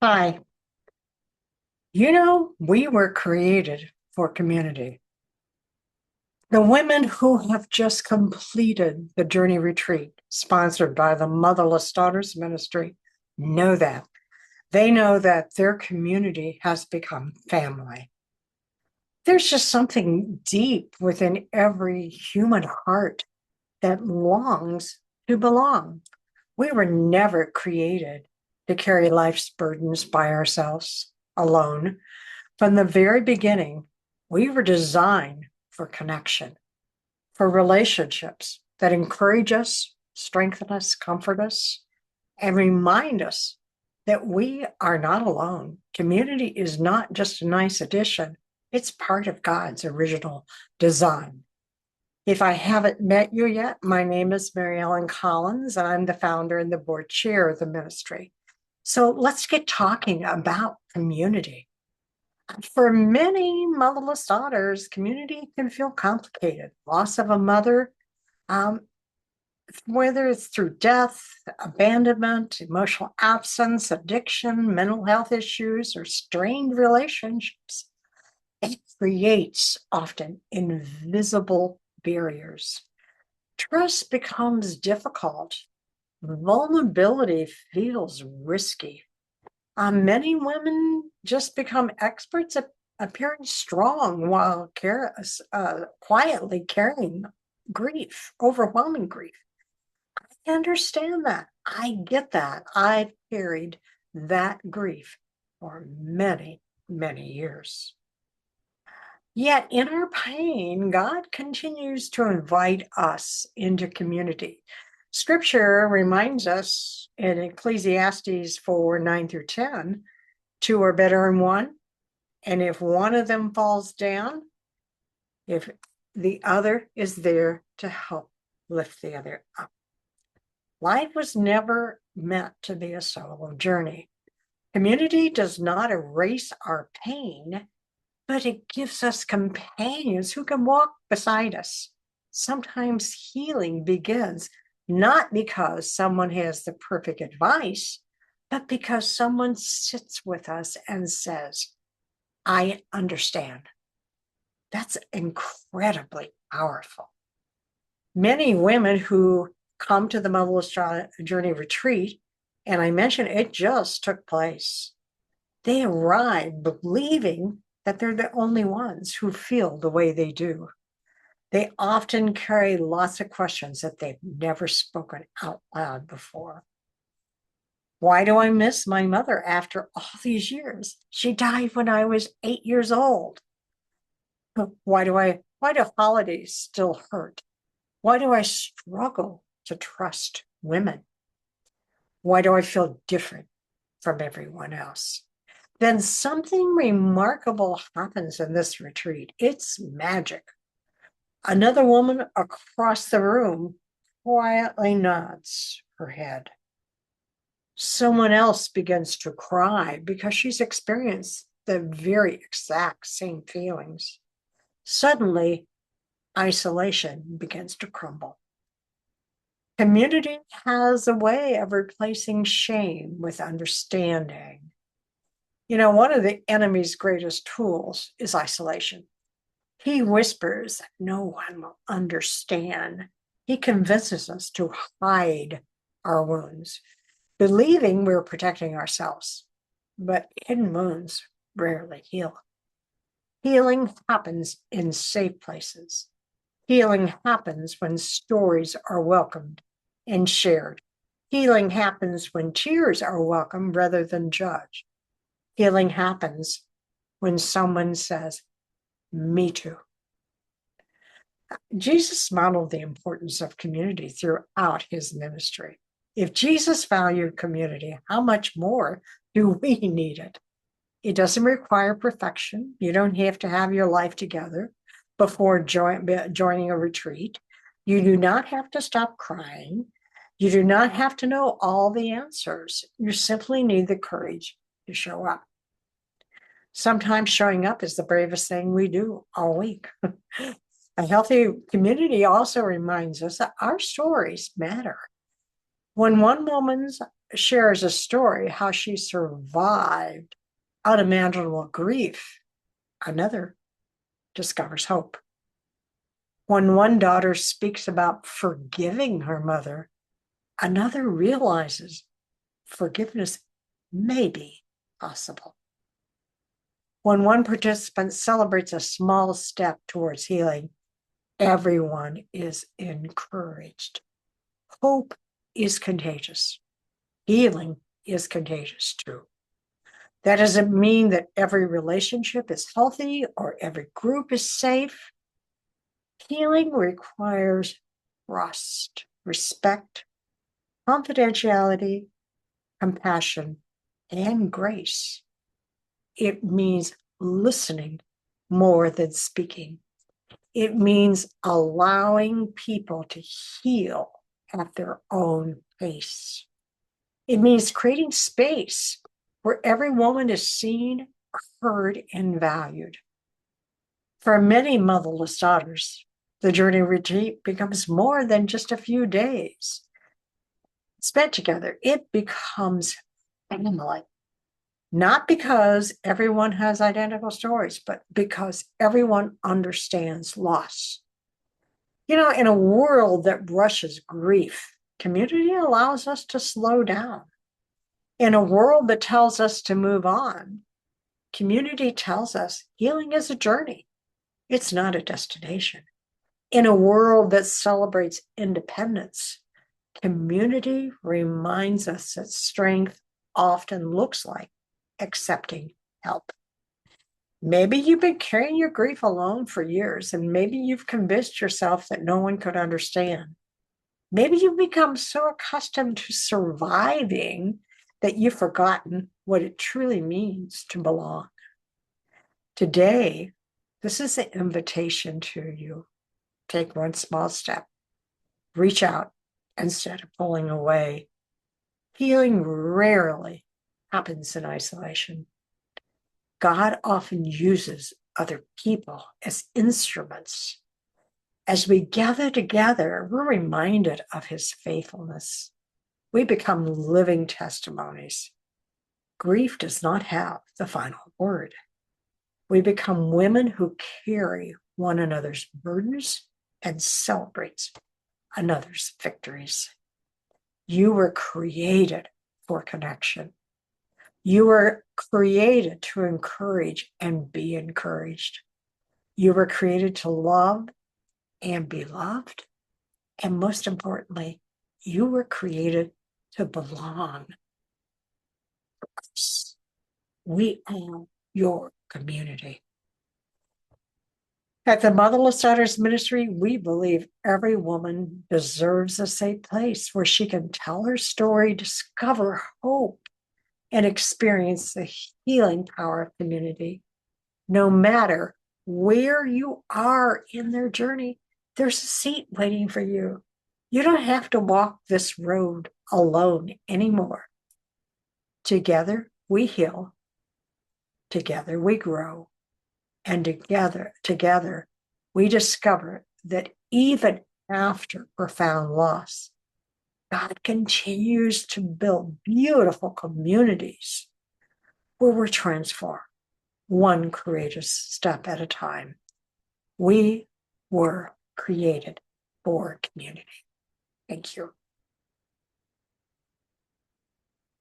Hi, we were created for community. The women who have just completed the Journey Retreat, sponsored by the Motherless Daughters Ministry, know that. They know that their community has become family. There's just something deep within every human heart that longs to belong. We were never created to carry life's burdens by ourselves alone. From the very beginning, we were designed for connection, for relationships that encourage us, strengthen us, comfort us, and remind us that we are not alone. Community is not just a nice addition, it's part of God's original design. If I haven't met you yet, my name is Mary Ellen Collins, and I'm the founder and the board chair of the ministry. So let's get talking about community. For many motherless daughters, community can feel complicated. Loss of a mother, um, whether it's through death, abandonment, emotional absence, addiction, mental health issues, or strained relationships, it creates often invisible barriers. Trust becomes difficult. Vulnerability feels risky. Many women just become experts at appearing strong while quietly carrying grief, overwhelming grief. I understand that. I get that. I've carried that grief for many, many years. Yet in our pain, God continues to invite us into community. Scripture reminds us in Ecclesiastes 4 9 through 10, two are better than one. And if one of them falls down, if the other is there to help lift the other up. Life was never meant to be a solo journey. Community does not erase our pain, but it gives us companions who can walk beside us. Sometimes healing begins not because someone has the perfect advice, but because someone sits with us and says, I understand. That's incredibly powerful. Many women who come to the Motherless Journey retreat, and I mentioned it just took place, they arrive believing that they're the only ones who feel the way they do. They often carry lots of questions that they've never spoken out loud before. Why do I miss my mother after all these years? She died when I was 8 years old. Why do holidays still hurt? Why do I struggle to trust women? Why do I feel different from everyone else? Then something remarkable happens in this retreat. It's magic. Another woman across the room quietly nods her head. Someone else begins to cry because she's experienced the very exact same feelings. Suddenly, isolation begins to crumble. Community has a way of replacing shame with understanding. One of the enemy's greatest tools is isolation. He whispers, no one will understand. He convinces us to hide our wounds, believing we're protecting ourselves. But hidden wounds rarely heal. Healing happens in safe places. Healing happens when stories are welcomed and shared. Healing happens when tears are welcomed rather than judged. Healing happens when someone says, me too. Jesus modeled the importance of community throughout his ministry. If Jesus valued community, how much more do we need it? It doesn't require perfection. You don't have to have your life together before joining a retreat. You do not have to stop crying. You do not have to know all the answers. You simply need the courage to show up. Sometimes showing up is the bravest thing we do all week. A healthy community also reminds us that our stories matter. When one woman's shares a story how she survived unimaginable grief. Another discovers hope. When one daughter speaks about forgiving her mother, another realizes forgiveness may be possible. When one participant celebrates a small step towards healing, everyone is encouraged. Hope is contagious. Healing is contagious too. That doesn't mean that every relationship is healthy or every group is safe. Healing requires trust, respect, confidentiality, compassion, and grace. It means listening more than speaking. It means allowing people to heal at their own pace. It means creating space where every woman is seen, heard, and valued. For many motherless daughters, the journey retreat becomes more than just a few days spent together. It becomes family. Not because everyone has identical stories, but because everyone understands loss. You know, in a world that rushes grief, community allows us to slow down. In a world that tells us to move on, community tells us healing is a journey. It's not a destination. In a world that celebrates independence, community reminds us that strength often looks like accepting help. Maybe you've been carrying your grief alone for years, and maybe you've convinced yourself that no one could understand. Maybe you've become so accustomed to surviving that you've forgotten what it truly means to belong. Today, this is an invitation to you. Take one small step. Reach out instead of pulling away. Healing rarely happens in isolation. God often uses other people as instruments. As we gather together, we're reminded of his faithfulness. We become living testimonies. Grief does not have the final word. We become women who carry one another's burdens and celebrates another's victories. You were created for connection. You were created to encourage and be encouraged. You were created to love and be loved. And most importantly, you were created to belong. We are your community. At the Motherless Daughters Ministry, we believe every woman deserves a safe place where she can tell her story, discover hope, and experience the healing power of community. No matter where you are in their journey, there's a seat waiting for you. You don't have to walk this road alone anymore. Together, we heal. Together, we grow. And together, we discover that even after profound loss, God continues to build beautiful communities where we're transformed, one courageous step at a time. We were created for community. Thank you.